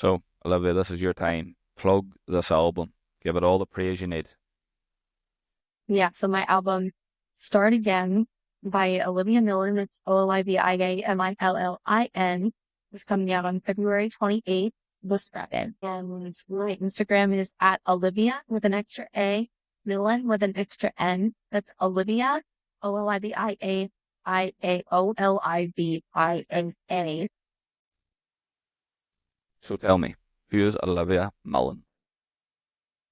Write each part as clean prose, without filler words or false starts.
So, Olivia, this is your time. Plug this album. Give it all the praise you need. Yeah, so my album Start Again by Olivia Millin, it's Oliviamillin, is coming out on February 28th this Friday. And my Instagram is at Olivia with an extra A, Millin with an extra N. That's Olivia, Oliviaiaolivia. So tell me, who is Olivia Millin?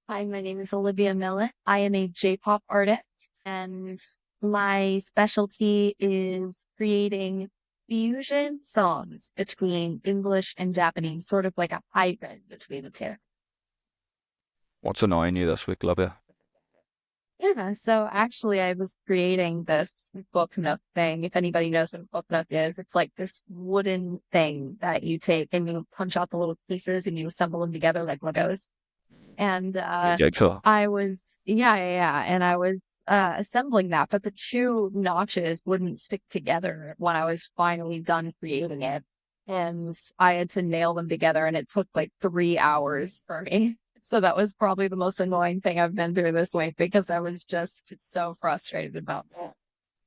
Hi, my name is Olivia Millin. I am a J-pop artist, and my specialty is creating fusion songs between English and Japanese, sort of like a hybrid between the two. What's annoying you this week, Olivia? Yeah, so actually I was creating this book nook thing. If anybody knows what a book nook is, it's like this wooden thing that you take and you punch out the little pieces and you assemble them together like Legos. And The jigsaw. I was yeah, and I was assembling that, but the two notches wouldn't stick together when I was finally done creating it. And I had to nail them together, and it took like 3 hours for me. So that was probably the most annoying thing I've been through this week because I was just so frustrated about that.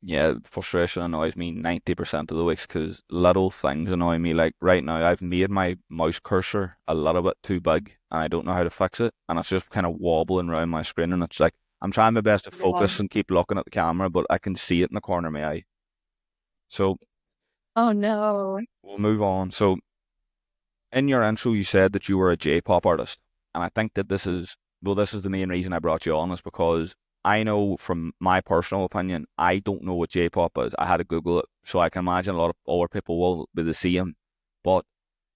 Yeah, frustration annoys me 90% of the weeks because little things annoy me. Like right now, I've made my mouse cursor a little bit too big and I don't know how to fix it. And it's just kind of wobbling around my screen. And it's like, I'm trying my best to Yeah. focus and keep looking at the camera, but I can see it in the corner of my eye. So Oh no. we'll move on. So in your intro, you said that you were a J-pop artist, and I think that this is the main reason I brought you on is because I know from my personal opinion, I don't know what J-pop is. I had to Google it, so I can imagine a lot of other people will be the same. But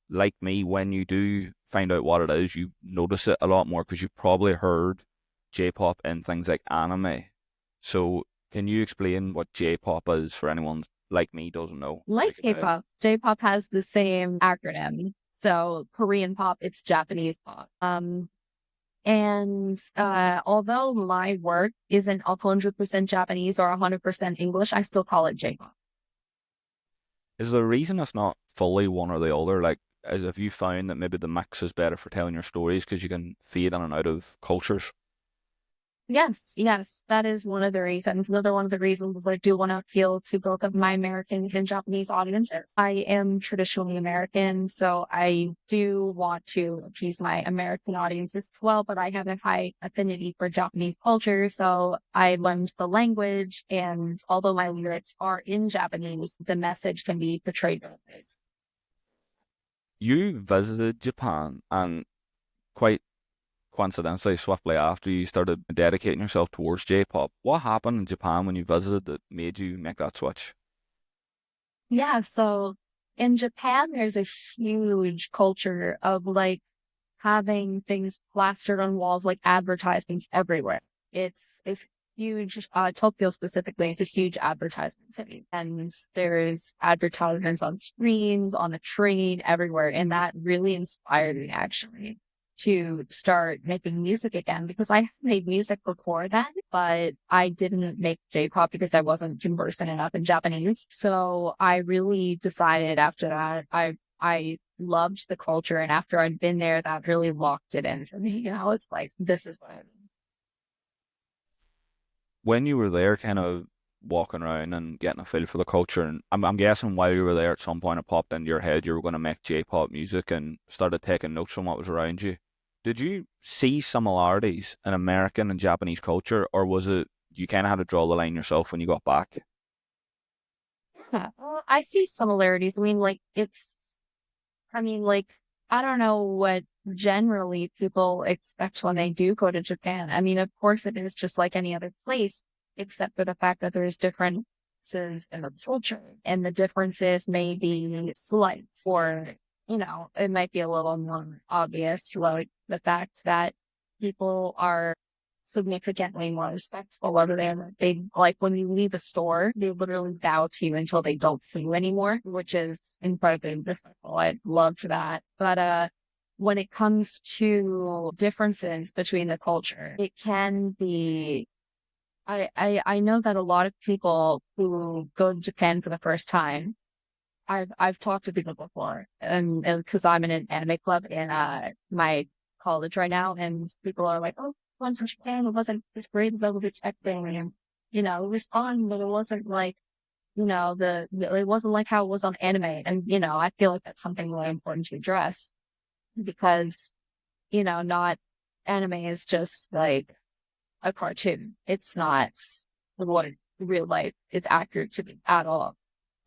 like me, when you do find out what it is, you notice it a lot more because you've probably heard J-pop in things like anime. So can you explain what J-pop is for anyone like me doesn't know? Like Break it down. K-pop, J-pop has the same acronym. So Korean pop, it's Japanese pop. And although my work isn't 100% Japanese or 100% English, I still call it J-pop. Is there a reason it's not fully one or the other? Like, as if you found that maybe the mix is better for telling your stories because you can fade in and out of cultures? Yes, that is one of the reasons. Another one of the reasons is I do want to appeal to both of my American and Japanese audiences. I am traditionally American, so I do want to appease my American audiences as well, but I have a high affinity for Japanese culture, so I learned the language, and although my lyrics are in Japanese, the message can be portrayed both ways. You visited Japan, and quite coincidentally, swiftly after you started dedicating yourself towards J-pop, what happened in Japan when you visited that made you make that switch? Yeah, so in Japan, there's a huge culture of like having things plastered on walls, like advertisements everywhere. It's a huge, Tokyo specifically, it's a huge advertisement city. And there's advertisements on screens, on the train, everywhere. And that really inspired me actually to start making music again because I had made music before that, but I didn't make J-pop because I wasn't conversant enough in Japanese. So I really decided after that, I loved the culture. And after I'd been there, that really locked it in for me. You know, it's like, this is what I mean. When you were there, kind of walking around and getting a feel for the culture, and I'm guessing while you were there, at some point it popped into your head you were going to make J-pop music and started taking notes from what was around you. Did you see similarities in American and Japanese culture, or was it you kind of had to draw the line yourself when you got back? Yeah. Well, I see similarities. I mean, like, I don't know what generally people expect when they do go to Japan. I mean, of course, it is just like any other place, except for the fact that there's differences in the culture, and the differences may be slight, or, it might be a little more obvious, like the fact that people are significantly more respectful over there. They like when you leave a store, they literally bow to you until they don't see you anymore, which is incredibly respectful. I loved that. But when it comes to differences between the culture, it can be I know that a lot of people who go to Japan for the first time I've talked to people before, and because I'm in an anime club in my college right now, and people are like, "Oh, once in Japan, it wasn't as great as I was expecting," and it was fun, but it wasn't like it wasn't like how it was on anime, and I feel like that's something really important to address because not anime is just like a cartoon. It's not what real life is accurate to be at all.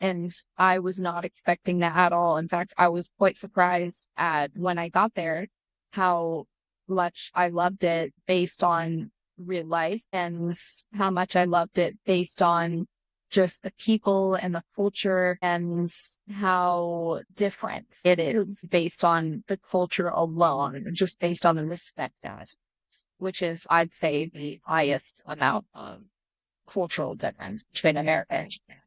And I was not expecting that at all. In fact, I was quite surprised at when I got there how much I loved it based on real life and how much I loved it based on just the people and the culture and how different it is based on the culture alone, just based on the respect aspect, which is, I'd say, the highest amount of cultural difference between America and Japan.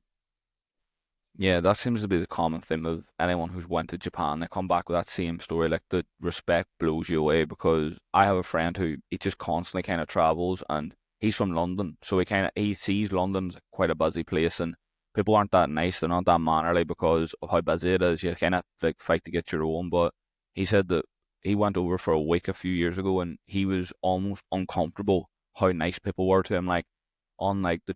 Yeah, that seems to be the common theme of anyone who's went to Japan. They come back with that same story, like the respect blows you away because I have a friend who he just constantly kind of travels and he's from London, so he sees London's quite a busy place and people aren't that nice, they're not that mannerly because of how busy it is. You kind of like fight to get your own, but he said that he went over for a week a few years ago and he was almost uncomfortable how nice people were to him, like on like the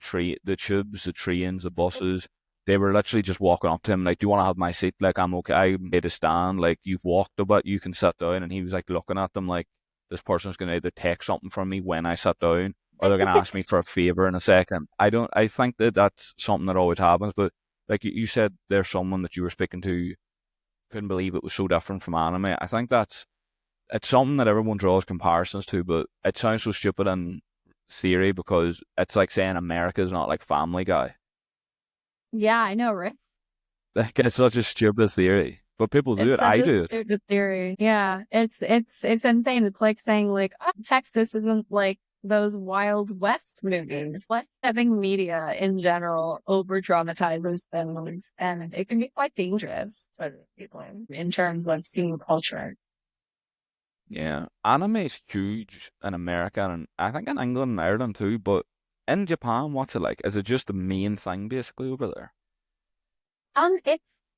tubes, the trains, the buses they were literally just walking up to him like, "Do you want to have my seat? Like, I'm okay. I made a stand. Like, you've walked a bit, you can sit down." And he was like looking at them like, "This person's gonna either take something from me when I sit down, or they're gonna ask me for a favor in a second." I don't. I think that that's something that always happens. But like you said, there's someone that you were speaking to couldn't believe it was so different from anime. I think it's something that everyone draws comparisons to, but it sounds so stupid in theory because it's like saying America's not like Family Guy. Yeah, I know, right? Like it's such a stupid theory, but people do It's it. such I a do it. stupid theory. Yeah, it's insane. It's like saying like, oh, Texas isn't like those Wild West movies. Like having media in general over dramatizes things, and it can be quite dangerous for people in terms of seeing culture. Yeah, anime is huge in America and I think in England and Ireland too. But in Japan, what's it like? Is it just the main thing basically over there?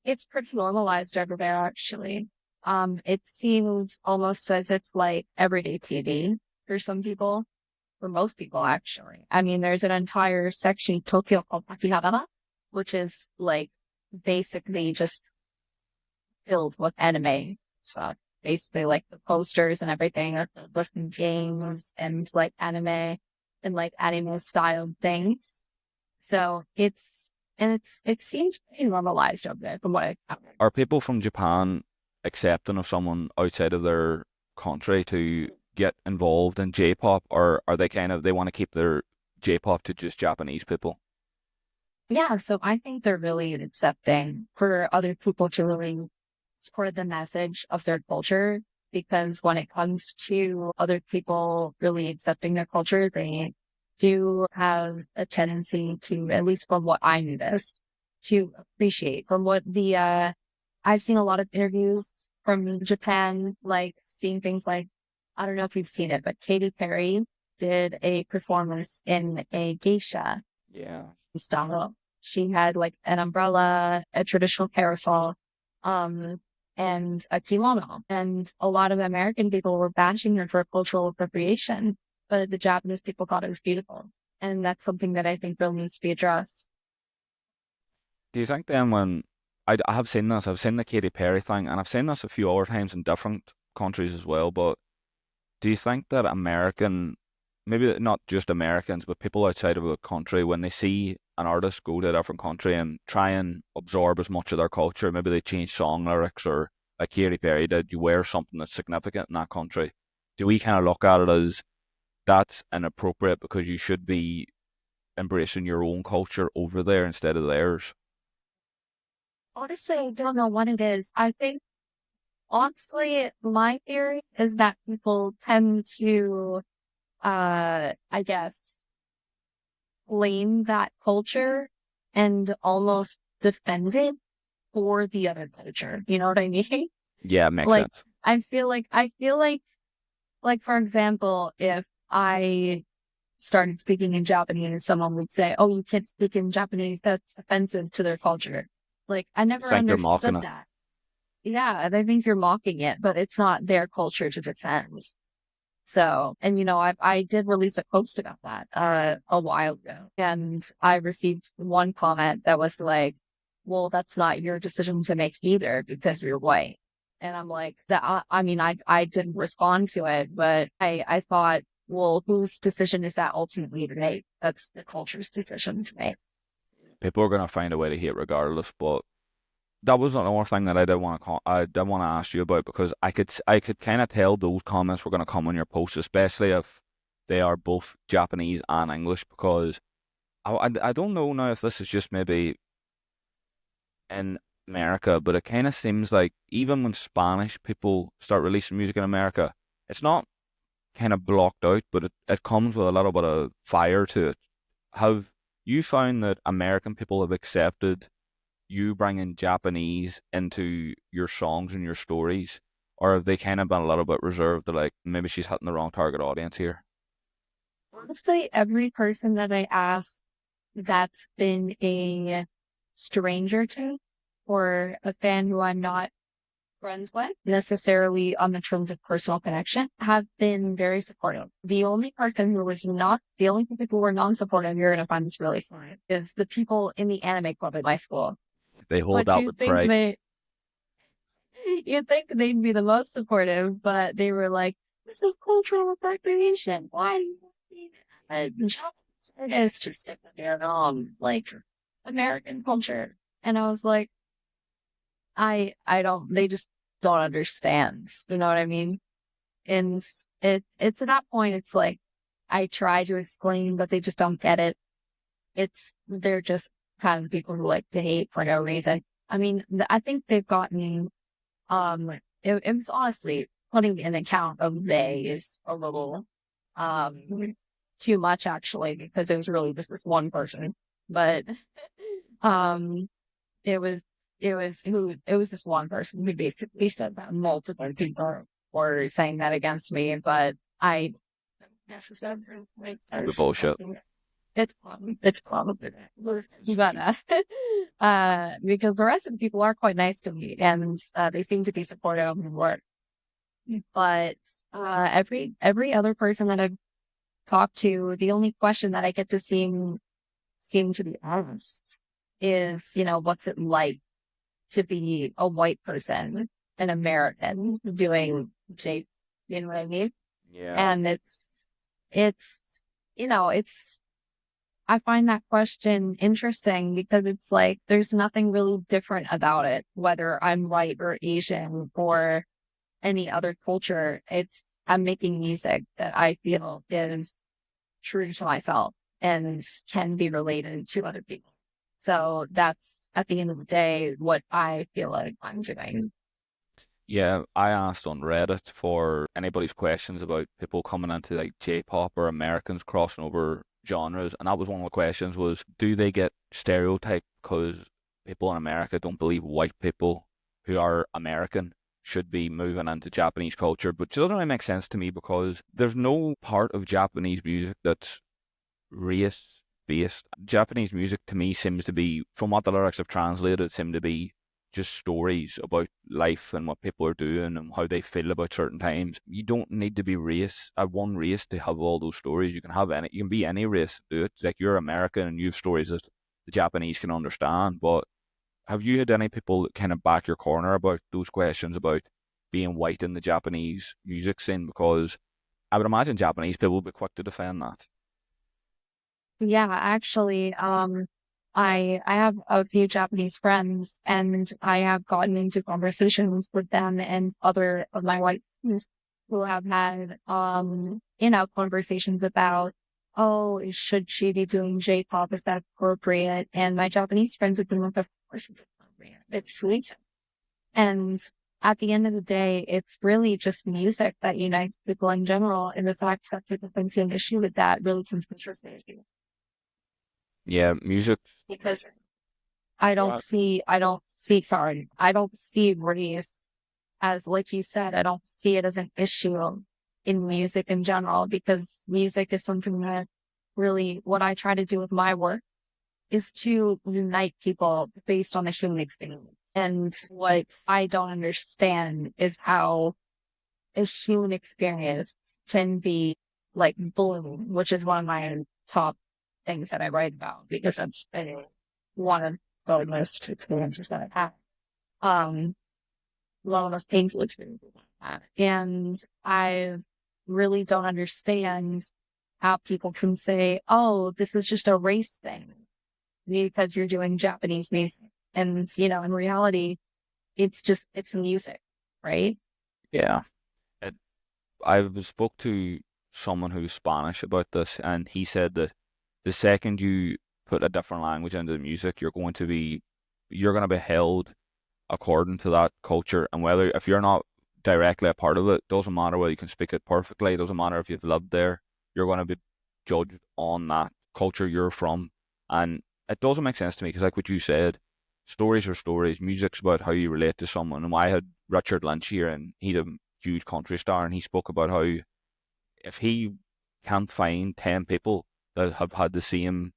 It's pretty normalized over there actually. It seems almost as if like everyday TV for some people, for most people actually. I mean, there's an entire section Tokyo called Akihabara, which is like basically just filled with anime. So basically like the posters and everything are listing games and like anime and like anime style things. So it seems pretty normalized over there from what I found. Are people from Japan accepting of someone outside of their country to get involved in J-pop, or are they kind of they want to keep their J-pop to just Japanese people? Yeah, so I think they're really accepting for other people to really spread the message of their culture because when it comes to other people really accepting their culture, they do have a tendency to, at least from what I noticed, to appreciate from what I've seen a lot of interviews from Japan, like seeing things like, I don't know if you've seen it, but Katy Perry did a performance in a geisha Yeah. style. She had like an umbrella, a traditional parasol, um, and a kimono. And a lot of American people were bashing her for cultural appropriation, but the Japanese people thought it was beautiful. And that's something that I think really needs to be addressed. Do you think then when I have seen this, I've seen the Katy Perry thing, and I've seen this a few other times in different countries as well, but do you think that maybe not just Americans, but people outside of a country, when they see an artist go to a different country and try and absorb as much of their culture, maybe they change song lyrics or like Katy Perry did, you wear something that's significant in that country. Do we kind of look at it as that's inappropriate because you should be embracing your own culture over there instead of theirs? Honestly, I don't know what it is. I think, honestly, my theory is that people tend to, I guess, blame that culture and almost defend it for the other culture. You know what I mean? Yeah, it makes Like, sense. I feel like, for example, if I started speaking in Japanese, someone would say, "Oh, you can't speak in Japanese. That's offensive to their culture." Like, I I never think they're mocking understood it. that. Yeah, they think you're mocking it, but it's not their culture to defend. So, and I did release a post about that a while ago, and I received one comment that was like, "Well, that's not your decision to make either because you're white." And I'm like, that. I mean, I didn't respond to it, but I thought, well, whose decision is that ultimately to make? That's the culture's decision to make. People are gonna find a way to hate regardless, but that was another thing that I did want to ask you about because I could kind of tell those comments were going to come on your post, especially if they are both Japanese and English. Because I don't know now if this is just maybe in America, but it kind of seems like even when Spanish people start releasing music in America, it's not kind of blocked out, but it comes with a little bit of fire to it. Have you found that American people have accepted you bringing Japanese into your songs and your stories, or have they kind of been a little bit reserved to like maybe she's hitting the wrong target audience here? Honestly, every person that I ask that's been a stranger to or a fan who I'm not friends with necessarily on the terms of personal connection have been very supportive. The only people who were non-supportive, you're going to find this really funny, is the people in the anime club at my school. They hold But out with pride. you'd think they'd be the most supportive, but they were like, this is cultural appropriation. Why do you need it? It's just stick with their like American culture. And I was like, I don't, they just don't understand. You know what I mean? And it's at that point, it's like, I try to explain, but they just don't get it. They're just kind of people who like to hate for no reason. I mean, I think they've gotten, it was honestly putting an account of they is a little, too much actually, because it was really just this one person. But, um, it was it was this one person who basically said that multiple people were saying that against me, but I necessarily like Probably bullshit. it's probably you got that. Because the rest of the people are quite nice to me and they seem to be supportive of my work. But every other person that I've talked to, the only question that I get to seem to be asked is, what's it like to be a white person, an American doing J, you know what I mean? Yeah. And it's, it's, I find that question interesting because it's like, there's nothing really different about it, whether I'm white or Asian or any other culture. I'm making music that I feel is true to myself and can be related to other people. So that's at the end of the day what I feel like I'm doing. Yeah, I asked on Reddit for anybody's questions about people coming into like J-pop or Americans crossing over genres, and that was one of the questions was, do they get stereotyped because people in America don't believe white people who are American should be moving into Japanese culture? But it doesn't really make sense to me because there's no part of Japanese music that's race based. Japanese music to me seems to be, from what the lyrics have translated, seem to be just stories about life and what people are doing and how they feel about certain times. You don't need to be one race to have all those stories. You can be any race to do it. Like you're American and you have stories that the Japanese can understand. But have you had any people that kind of back your corner about those questions about being white in the Japanese music scene? Because I would imagine Japanese people would be quick to defend that. Yeah, actually, I have a few Japanese friends and I have gotten into conversations with them and other of my white friends who have had, conversations about, oh, should she be doing J-pop? Is that appropriate? And my Japanese friends have been like, of course it's appropriate. It's sweet. And at the end of the day, it's really just music that unites people in general. And the fact that people can see an issue with that really confuses me Yeah, music. because Yeah. I don't see race as, like you said, I don't see it as an issue in music in general because music is something that really what I try to do with my work is to unite people based on the human experience. And what I don't understand is how a human experience can be like bloom, which is one of my top things that I write about because that's been one of the most experiences that I've had. Um, one of the most painful experiences I've had. And I really don't understand how people can say, oh, this is just a race thing because you're doing Japanese music. And, in reality, it's music, right? Yeah. It, I spoke to someone who's Spanish about this, and he said that the second you put a different language into the music, you're going to be held according to that culture, and whether if you're not directly a part of it, doesn't matter whether you can speak it perfectly, doesn't matter if you've lived there, you're going to be judged on that culture you're from. And it doesn't make sense to me because, like what you said, stories are stories. Music's about how you relate to someone. And I had Richard Lynch here, and he's a huge country star, and he spoke about how if he can't find 10 people that have had the same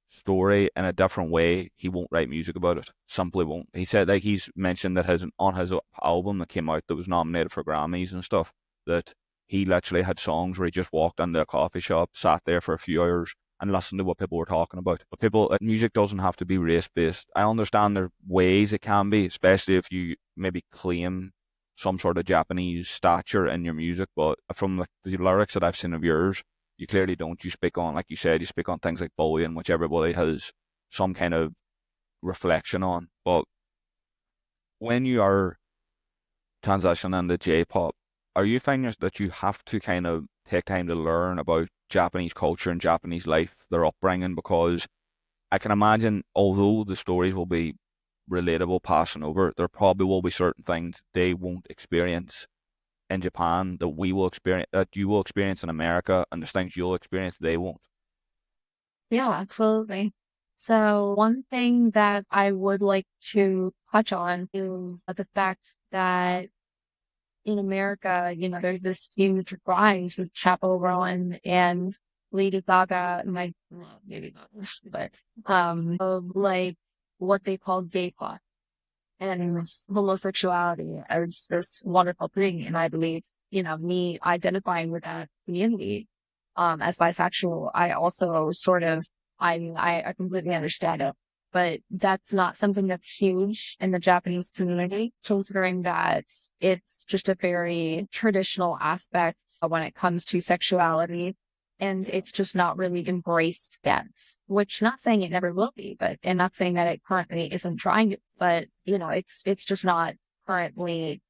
story in a different way, he won't write music about it. Simply won't. He said, like, he's mentioned that on his album that came out that was nominated for Grammys and stuff, that he literally had songs where he just walked into a coffee shop, sat there for a few hours and listened to what people were talking about. But music doesn't have to be race based. I understand there's ways it can be, especially if you maybe claim some sort of Japanese stature in your music. But from the lyrics that I've seen of yours, you clearly don't. You speak on, like you said, you speak on things like bullying, which everybody has some kind of reflection on. But when you are transitioning into J-pop, are you finding that you have to kind of take time to learn about Japanese culture and Japanese life, their upbringing? Because I can imagine, although the stories will be relatable, passing over, there probably will be certain things they won't experience in Japan that you will experience in America, and there's things you'll experience they won't. Yeah, absolutely. So one thing that I would like to touch on is the fact that in America, there's this huge rise with Chappell Rowan and Lady Gaga, and maybe not, but of like what they call gay plot and homosexuality as this wonderful thing. And I believe, me identifying with that community, as bisexual, I also sort of, I completely understand it, but that's not something that's huge in the Japanese community, considering that it's just a very traditional aspect when it comes to sexuality. And it's just not really embraced yet, which not saying it never will be, and not saying that it currently isn't trying to, but it's just not currently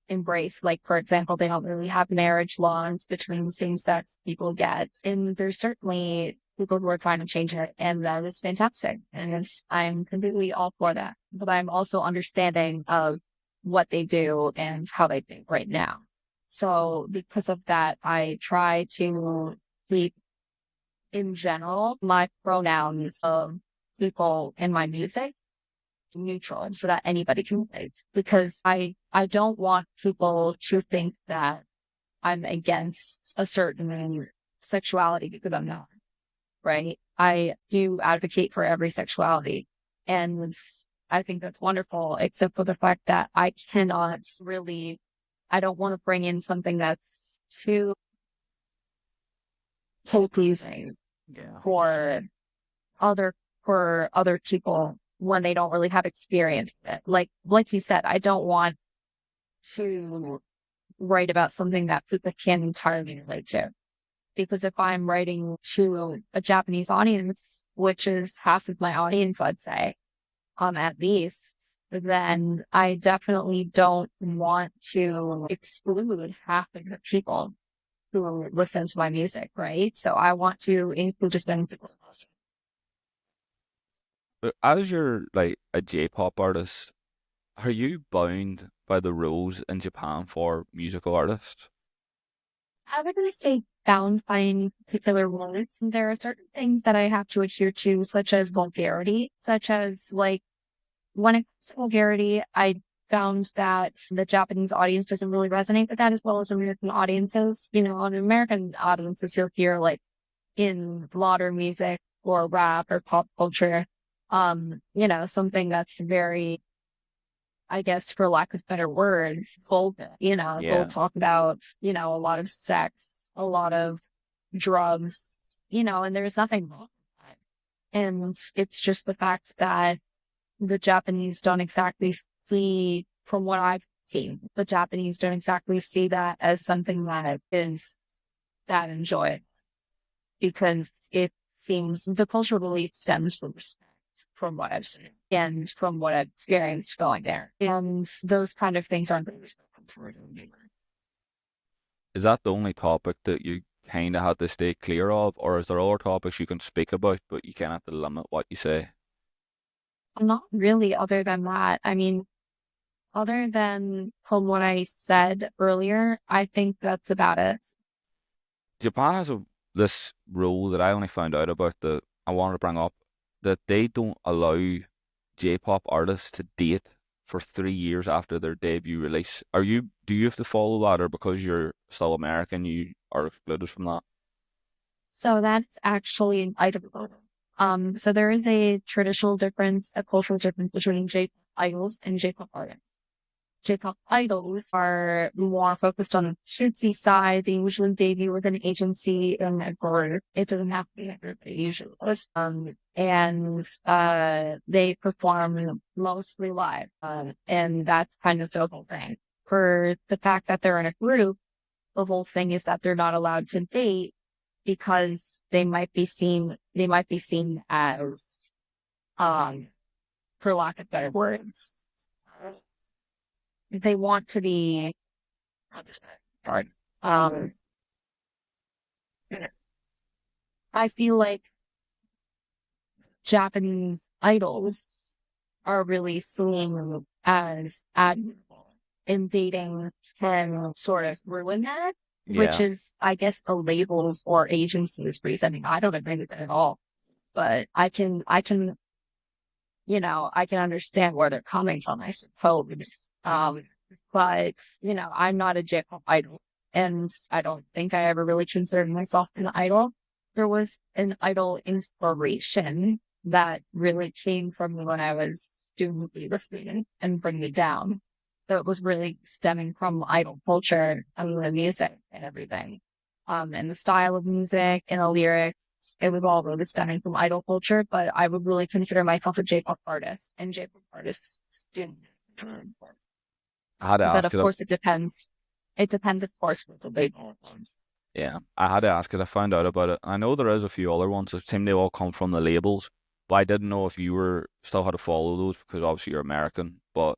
embraced. Like, for example, they don't really have marriage laws between same sex people yet. And there's certainly people who are trying to change it, and that is fantastic. And I'm completely all for that. But I'm also understanding of what they do and how they think right now. So because of that, I try to keep, in general, my pronouns of people in my music neutral so that anybody can relate. Because I don't want people to think that I'm against a certain sexuality because I'm not, right? I do advocate for every sexuality. And I think that's wonderful, except for the fact that I cannot really, I don't want to bring in something that's too confusing Yeah. for other people when they don't really have experience with it. Like you said, I don't want to write about something that people can't entirely relate to. Because if I'm writing to a Japanese audience, which is half of my audience, I'd say, at least, then I definitely don't want to exclude half of the people who listen to my music, right? So I want to include as many people as possible. But as you're like a J-pop artist, are you bound by the rules in Japan for musical artists? I would really say bound by any particular words. There are certain things that I have to adhere to, such as vulgarity, such as like when it comes to vulgarity, I found that the Japanese audience doesn't really resonate with that as well as American audiences. On American audiences, you'll hear like in modern music or rap or pop culture, something that's very, I guess, for lack of better words, vulgar. They'll Yeah. talk about, a lot of sex, a lot of drugs, and there's nothing wrong with that. And it's just the fact that the Japanese don't exactly see, from what I've seen, the Japanese don't exactly see that as something that is that enjoyed, because it seems the cultural belief stems from respect, from what I've seen and from what I've experienced going there. And those kind of things aren't very respectful towards anyone. Is that the only topic that you kind of had to stay clear of, or is there other topics you can speak about, but you kind of have to limit what you say? Not really, other than that. I mean, other than from what I said earlier, I think that's about it. Japan has this rule that I only found out about that I wanted to bring up, that they don't allow J-pop artists to date for 3 years after their debut release. Do you have to follow that, or because you're still American, you are excluded from that? So that's actually an item. So there is a traditional difference, a cultural difference between J-pop idols and J-pop artists. J-pop idols are more focused on the cutesy side. They usually debut with an agency and a group. It doesn't have to be everybody usually does. They perform mostly live. And that's kind of the whole thing. For the fact that they're in a group, the whole thing is that they're not allowed to date because they might be seen as, um, for lack of better words, they want to be, sorry. Um, I feel like Japanese idols are really seen as admirable, and dating can sort of ruin that, which Yeah. is, I guess, the labels or agencies reasoning. I don't agree with it at all, but I can understand where they're coming from, I suppose. Um, but, I'm not a J-pop idol, and I don't think I ever really considered myself an idol. There was an idol inspiration that really came from me when I was doing listening and bringing it down. So it was really stemming from idol culture and the music and everything. And the style of music and the lyrics, it was all really stemming from idol culture, but I would really consider myself a J-pop artist, and J-pop artists do. I had to But ask of it. course, it depends. It depends, of course, what the label is. Yeah, I had to ask it. I found out about it. I know there is a few other ones that seem to all come from the labels, but I didn't know if you were still had to follow those because obviously you're American. But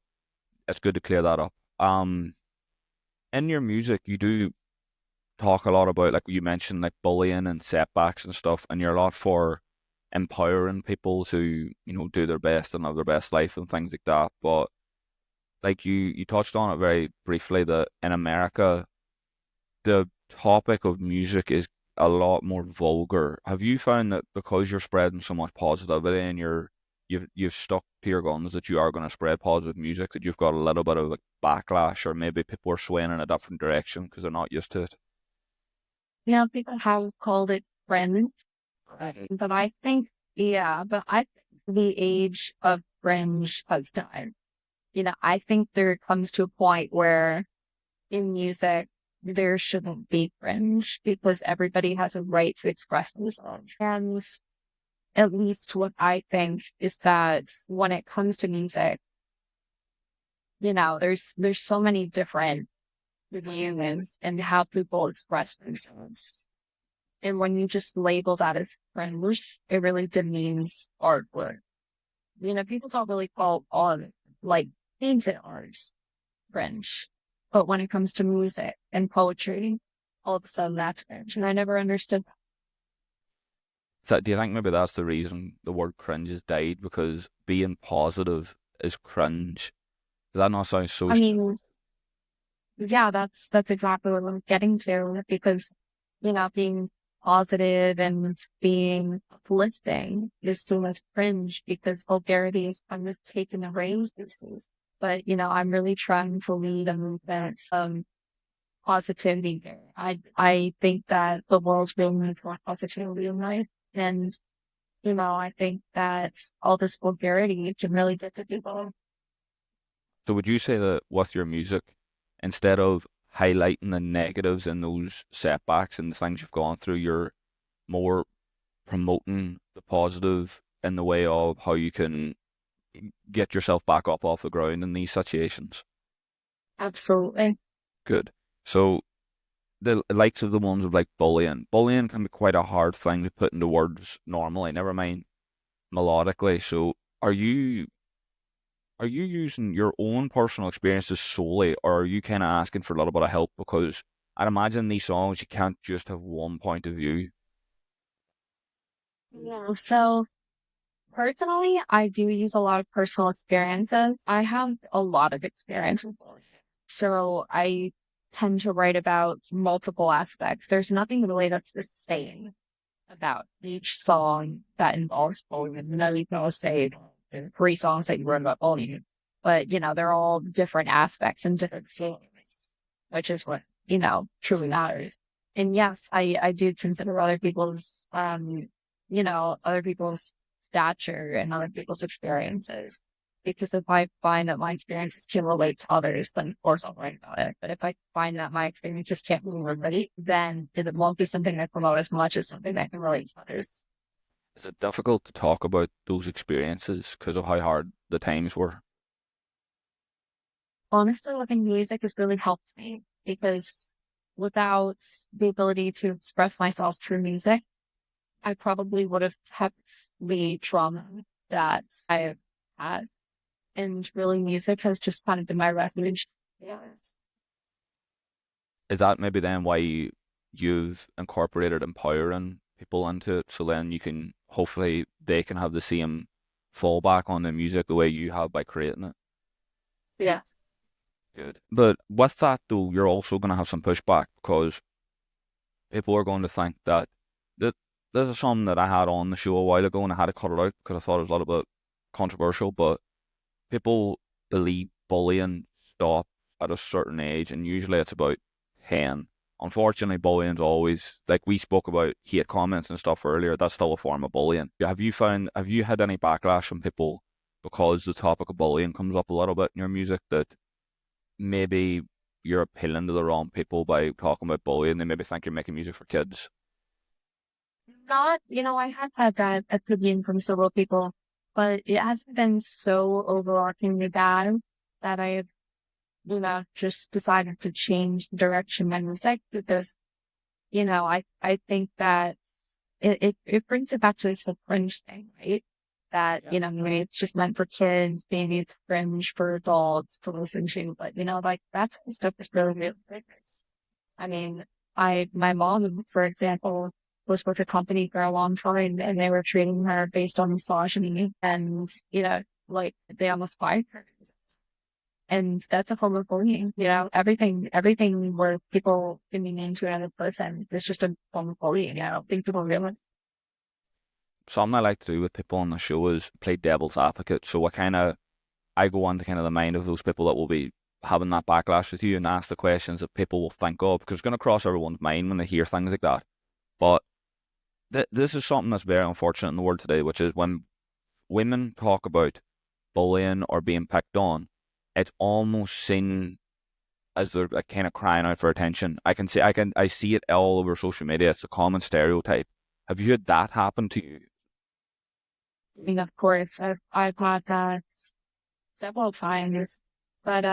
it's good to clear that up. In your music, you do talk a lot about, like you mentioned, like bullying and setbacks and stuff, and you're a lot for empowering people to, do their best and live their best life and things like that. But like you touched on it very briefly that in America, the topic of music is a lot more vulgar. Have you found that because you're spreading so much positivity and you've stuck to your guns that you are going to spread positive music, that you've got a little bit of like backlash, or maybe people are swaying in a different direction because they're not used to it? People have called it friend, but I think, yeah, but I think the age of fringe has died. I think there comes to a point where in music, there shouldn't be fringe because everybody has a right to express themselves. And at least what I think is that when it comes to music, there's so many different views and how people express themselves. And when you just label that as fringe, it really demeans artwork. People don't really call art, like painted art, fringe. But when it comes to music and poetry, all of a sudden that's cringe. And I never understood. So do you think maybe that's the reason the word cringe has died, because being positive is cringe? Does that not sound so? I mean, yeah, that's exactly what I'm getting to, because, being positive and being uplifting is seen as cringe because vulgarity is kind of taken away these days. But, I'm really trying to lead a movement of positivity there. I think that the world really needs more positivity in life. And I think that all this vulgarity can really get to people. So would you say that with your music, instead of highlighting the negatives and those setbacks and the things you've gone through, you're more promoting the positive in the way of how you can get yourself back up off the ground in these situations? Absolutely. Good. So the likes of the ones of like bullying. Bullying can be quite a hard thing to put into words normally, never mind melodically. So are you using your own personal experiences solely, or are you kind of asking for a little bit of help? Because I'd imagine these songs, you can't just have one point of view. Yeah. So personally, I do use a lot of personal experiences. I have a lot of experience. So I tend to write about multiple aspects. There's nothing really that's the same about each song that involves bullying. You can always say 3 songs that you wrote about bullying, but they're all different aspects and different feelings, which is what, truly matters. And yes, I do consider other people's stature and other people's experiences. Because if I find that my experiences can relate to others, then of course I'll write about it. But if I find that my experiences can't relate, then it won't be something I promote as much as something that can relate to others. Is it difficult to talk about those experiences because of how hard the times were? Honestly, living music has really helped me because without the ability to express myself through music, I probably would have kept the trauma that I've had. And really, music has just kind of been my refuge. Yes. Is that maybe then why you've incorporated empowering people into it, so then you can hopefully they can have the same fallback on the music the way you have by creating it? Yes. Good. But with that though, you're also going to have some pushback because people are going to think that that this is something that I had on the show a while ago and I had to cut it out because I thought it was a little bit controversial. But people believe bullying stops at a certain age, and usually it's about 10. Unfortunately, bullying's always, like we spoke about hate comments and stuff earlier, that's still a form of bullying. Have you had any backlash from people because the topic of bullying comes up a little bit in your music that maybe you're appealing to the wrong people by talking about bullying? They maybe think you're making music for kids. Not, I have had that opinion from several people, but it hasn't been so overarchingly bad that I've, just decided to change the direction my music because, I think that it brings it back to this whole cringe thing, right? That, Yes. maybe it's just meant for kids, maybe it's cringe for adults to listen to, but like that sort of stuff is really, really rigorous. I mean, my mom, for example, was with a company for a long time and they were treating her based on misogyny and, like they almost fired her. And that's a form of bullying, everything where people can be mean to another person is just a form of bullying. I don't think people realize. Something I like to do with people on the show is play devil's advocate. So I go on to kind of the mind of those people that will be having that backlash with you and ask the questions that people will think of because it's going to cross everyone's mind when they hear things like that. But this is something that's very unfortunate in the world today, which is when women talk about bullying or being picked on, it's almost seen as they're like kind of crying out for attention. I see it all over social media. It's a common stereotype. Have you had that happen to you? I mean, of course, I've had that several times, but,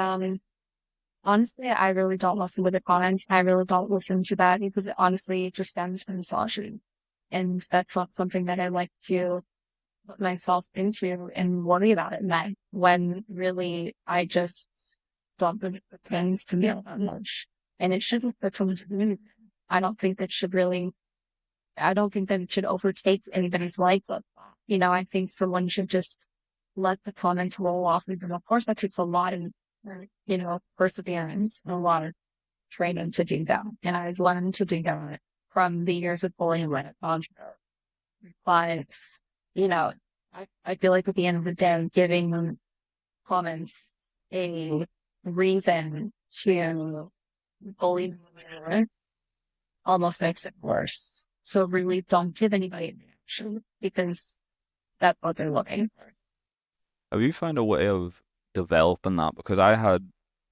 honestly, I really don't listen to the comments. I really don't listen to that because honestly, it just stems from misogyny. And that's not something that I like to put myself into and worry about it then when really I just don't think it pertains to me that much. And it shouldn't pertain to me. I don't think that should really, I don't think that it should overtake anybody's life. I think someone should just let the comments roll off. And of course, that takes a lot of, perseverance and a lot of training to do that. And I've learned to do that from the years of bullying when it gone through. But, you know, I feel like at the end of the day, giving comments a reason to bully almost makes it worse. So really don't give anybody. reaction because that's what they're looking for. Have you found a way of developing that? Because I had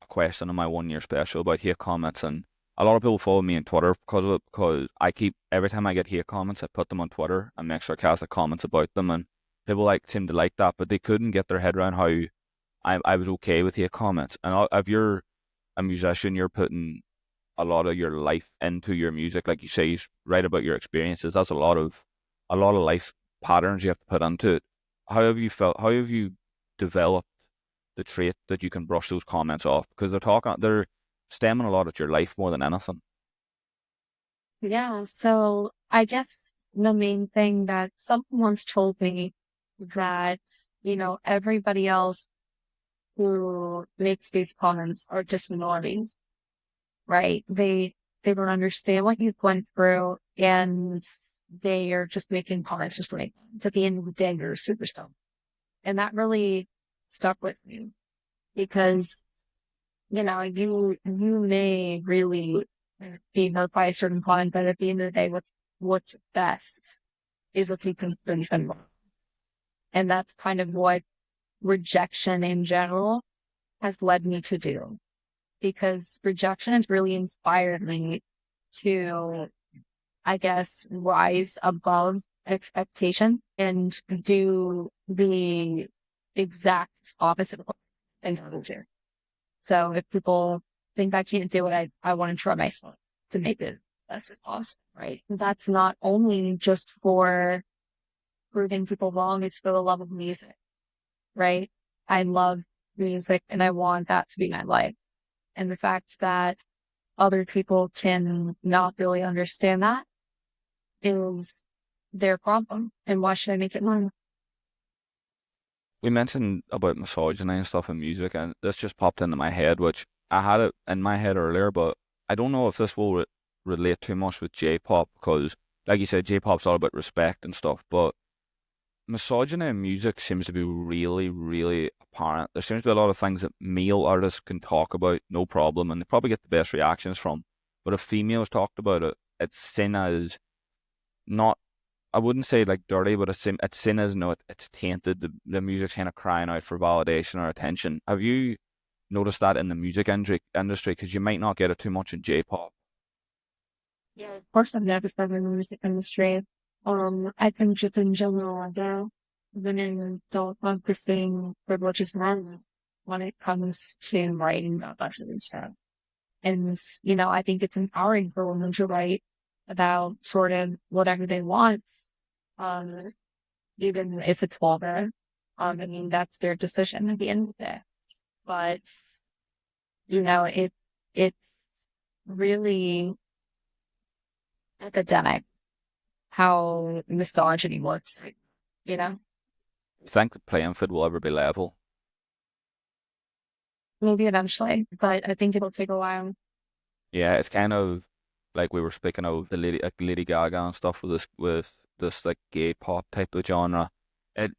a question on my 1 year special about hate comments, and a lot of people follow me on Twitter because of it. Because I keep every time I get hate comments, I put them on Twitter and make sarcastic comments about them, and people seem to like that, but they couldn't get their head around how I was okay with hate comments. And if you're a musician, you're putting a lot of your life into your music, like you say, you write about your experiences. That's a lot of life patterns you have to put into it. How have you felt? How have you developed the trait that you can brush those comments off? Because they're stemming a lot at your life more than anything. Yeah, so I guess the main thing that someone once told me that, everybody else who makes these comments are just minorities, right? They don't understand what you've went through and they are just making comments just like at the end of the day you're a superstar. And that really stuck with me because, you may really be hurt by a certain comment, but at the end of the day what's best is if you can bring them. And that's kind of what rejection in general has led me to do. Because rejection has really inspired me to, I guess, rise above expectation and do the exact opposite of what others do. So if people think I can't do it, I want to try myself to make it as best as possible, right? That's not only just for proving people wrong, it's for the love of music, right? I love music and I want that to be my life. And the fact that other people can not really understand that is their problem. And why should I make it mine? We mentioned about misogyny and stuff in music, and this just popped into my head, which I had it in my head earlier, but I don't know if this will relate too much with J-pop because, like you said, J-pop's all about respect and stuff, but misogyny in music seems to be really, really apparent. There seems to be a lot of things that male artists can talk about, no problem, and they probably get the best reactions from. But if females talked about it, it's seen as not, I wouldn't say like dirty, but it's seen as no, it's tainted. The music's kind of crying out for validation or attention. Have you noticed that in the music industry? Because you might not get it too much in J-pop. Yeah, of course I've noticed that in the music industry. I think just in general, women don't want the same privileges men when it comes to writing about lessons and stuff. And, I think it's empowering for women to write about sort of whatever they want, um, even if it's vulgar. I mean, that's their decision at the end of the day. But, it's really epidemic how misogyny works, you know? I think the playing field will ever be level. Maybe eventually, but I think it'll take a while. Yeah, it's kind of like we were speaking of the Lady Gaga and stuff with this like gay pop type of genre. It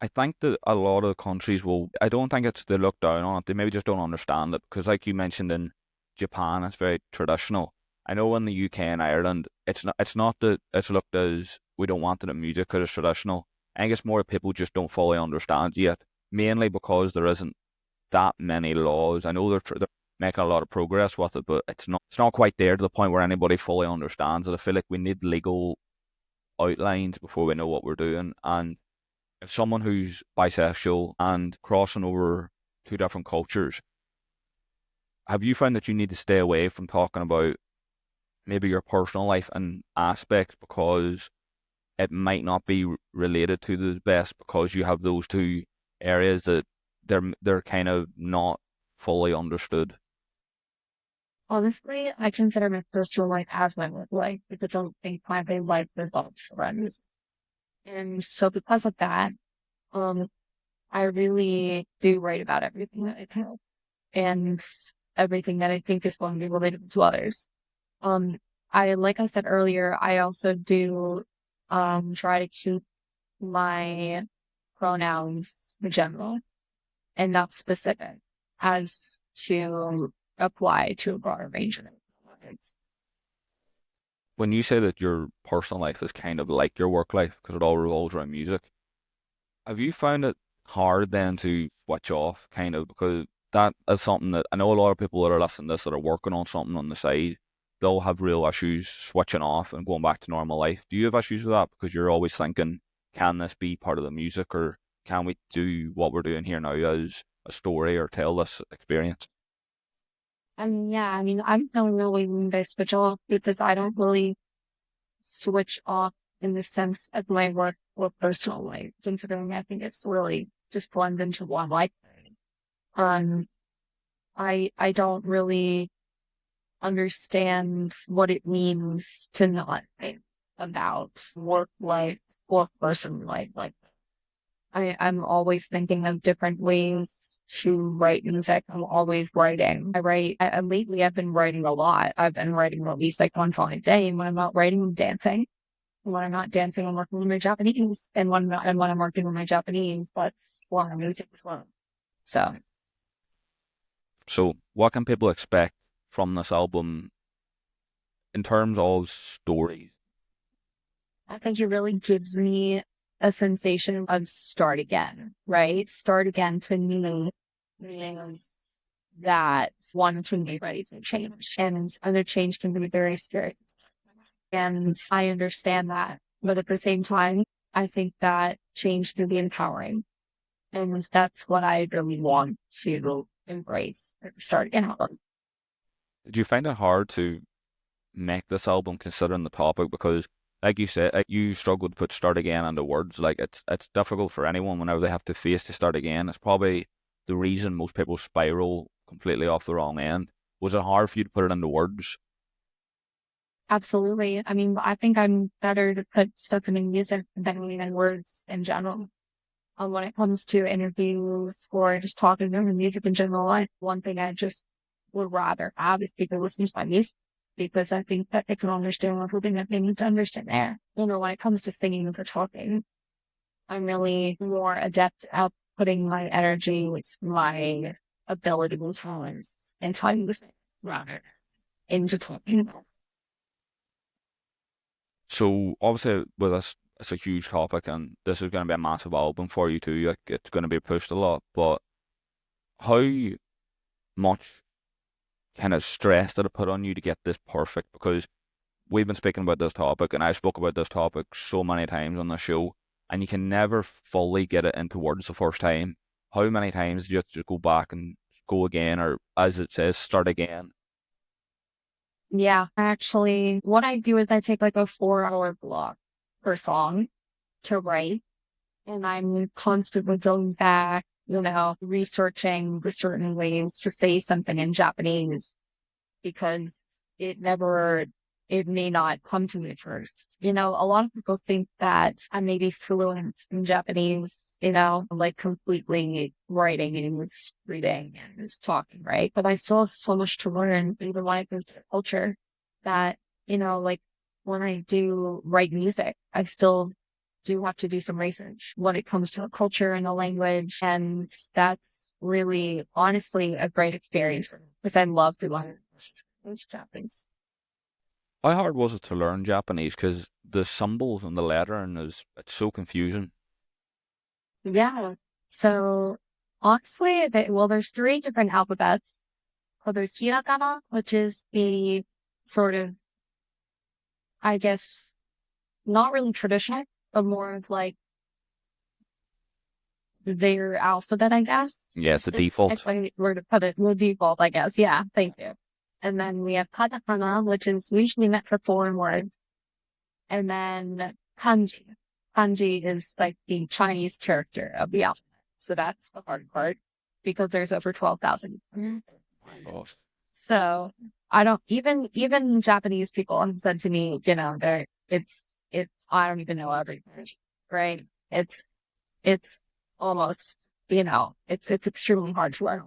I think that a lot of countries will. I don't think it's they look down on it. They maybe just don't understand it because, like you mentioned in Japan, it's very traditional. I know in the UK and Ireland, it's not. It's not that it's looked as we don't want it in music because it's traditional. I think it's more people just don't fully understand yet, mainly because there isn't that many laws. I know they're making a lot of progress with it, but it's not quite there to the point where anybody fully understands it. I feel like we need legal outlines before we know what we're doing. And if someone who's bisexual and crossing over two different cultures, have you found that you need to stay away from talking about maybe your personal life and aspects because it might not be related to the best because you have those two areas that they're kind of not fully understood? Honestly, I consider my personal life as my work life because I don't think my life revolves around music. And so because of that, um, I really do write about everything that I feel and everything that I think is going to be related to others. Um, like I said earlier, I also do, try to keep my pronouns general and not specific as to apply to a broader range of things. when you say that your personal life is kind of like your work life because it all revolves around music, have you found it hard then to switch off, kind of, because that is something that I know a lot of people that are listening to this that are working on something on the side, they'll have real issues switching off and going back to normal life. Do you have issues with that because you're always thinking, can this be part of the music, or can we do what we're doing here now as a story or tell this experience? Yeah, I mean, I don't really mean by switch off because I don't really switch off in the sense of my work or personal life, considering I think it's really just blend into one life. Um, I don't really understand what it means to not think about work life or personal life. Like I'm always thinking of different ways to write music. I'm always writing. Lately I've been writing a lot. I've been writing at least like one song a day. And when I'm not writing, I'm dancing. And when I'm not dancing, I'm working with my Japanese. And when I'm working with my Japanese, that's for my music as well. So So, what can people expect from this album in terms of stories? I think it really gives me a sensation of start again, right? Start again to me means that one can be ready to change and other change can be very scary. And I understand that. But at the same time, I think that change can be empowering. And that's what I really want to embrace or start again. Did you find it hard to make this album considering the topic? Because, like you said, you struggled to put "start again" into words. Like it's difficult for anyone whenever they have to face to start again. It's probably the reason most people spiral completely off the wrong end. Was it hard for you to put it into words? Absolutely. I mean, I think I'm better to put stuff in music than in words in general. When it comes to interviews or just talking about music in general, one thing I just would rather have is people listen to my music because I think that they can understand everything that they need to understand there. You know, when it comes to singing or talking, I'm really more adept at putting my energy with my ability and talents and time listening rather into talking. So obviously with this, it's a huge topic, and this is going to be a massive album for you too. Like it's going to be pushed a lot. But how much kind of stress did it put on you to get this perfect? Because we've been speaking about this topic, and I spoke about this topic so many times on the show, and you can never fully get it into words the first time. How many times do you have to go back and go again, or as it says, start again? Yeah, actually, what I do is I take like a 4 hour block per song to write, and I'm constantly going back, you know, researching the certain ways to say something in Japanese because it never, it may not come to me at first. You know, a lot of people think that I may be fluent in Japanese, you know, like completely writing and reading and talking, right? But I still have so much to learn, even when it comes to culture, that, you know, like when I do write music, I still do have to do some research when it comes to the culture and the language. And that's really, honestly, a great experience for me because I love to learn Japanese. How hard was it to learn Japanese? Because the symbols and the lettering it's so confusing. Yeah. So honestly, there's three different alphabets. So there's hiragana, which is the sort of, I guess, not really traditional, but more of like their alphabet, I guess. Yeah, it's the If default. I were to put it, the default, I guess. Yeah, thank you. And then we have katakana, which is usually meant for foreign words. And then kanji. Kanji is like the Chinese character of the alphabet. So that's the hard part because there's over 12,000. Oh, So I don't even Japanese people have said to me, you know, that it's I don't even know every word, right? It's almost, you know, it's extremely hard to learn.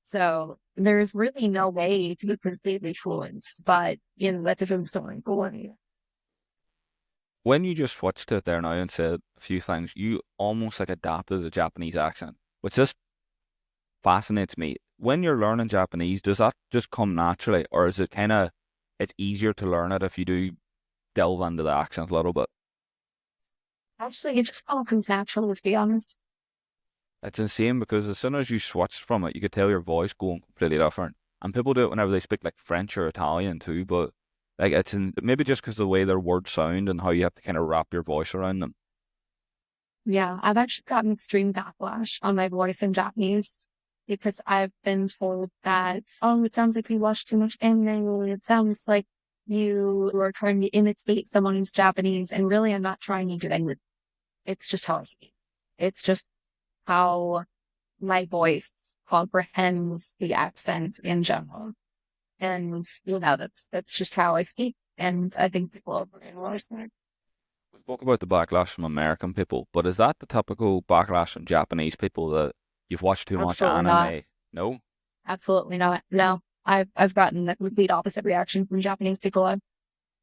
So there's really no way to be completely fluent, but you know, that doesn't story for me. when you just switched it there now and said a few things, you almost like adapted the Japanese accent, which just fascinates me. When you're learning Japanese, does that just come naturally, or is it kind of it's easier to learn it if you do delve into the accent a little bit. Actually, it just all comes natural, to be honest. It's insane because as soon as you switch from it, you could tell your voice going completely different. And people do it whenever they speak like French or Italian too, but like maybe just because of the way their words sound and how you have to kind of wrap your voice around them. Yeah, I've actually gotten extreme backlash on my voice in Japanese because I've been told that, oh, it sounds like you watch too much anime. It sounds like you are trying to imitate someone who's Japanese. And really, I'm not trying to do anything. It's just how I speak. It's just how my voice comprehends the accent in general. And, that's just how I speak. And I think people overanalyze that. We spoke about the backlash from American people, but is that the typical backlash from Japanese people that you've watched too much Absolutely not. anime? No? Absolutely not. No, I've gotten the complete opposite reaction from Japanese people.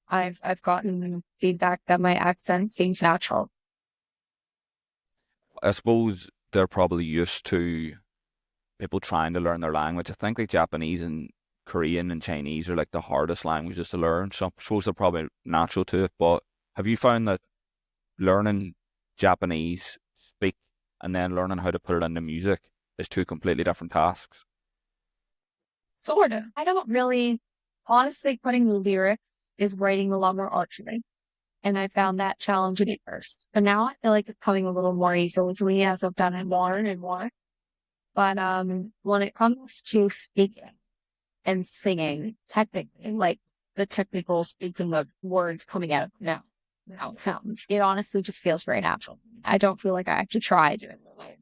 I've gotten feedback that my accent seems natural. I suppose they're probably used to people trying to learn their language. I think like Japanese and Korean and Chinese are like the hardest languages to learn. So I suppose they're probably natural to it. But have you found that learning Japanese, speak, and then learning how to put it into music is two completely different tasks? Sort of. I don't really, honestly, putting the lyrics is writing a lot more artfully. And I found that challenging at first. But now I feel like it's coming a little more easily to me as I've done it more and more. But when it comes to speaking and singing, technically, like the technical speaking of words coming out now it sounds, it honestly just feels very natural. I don't feel like I have to try doing it.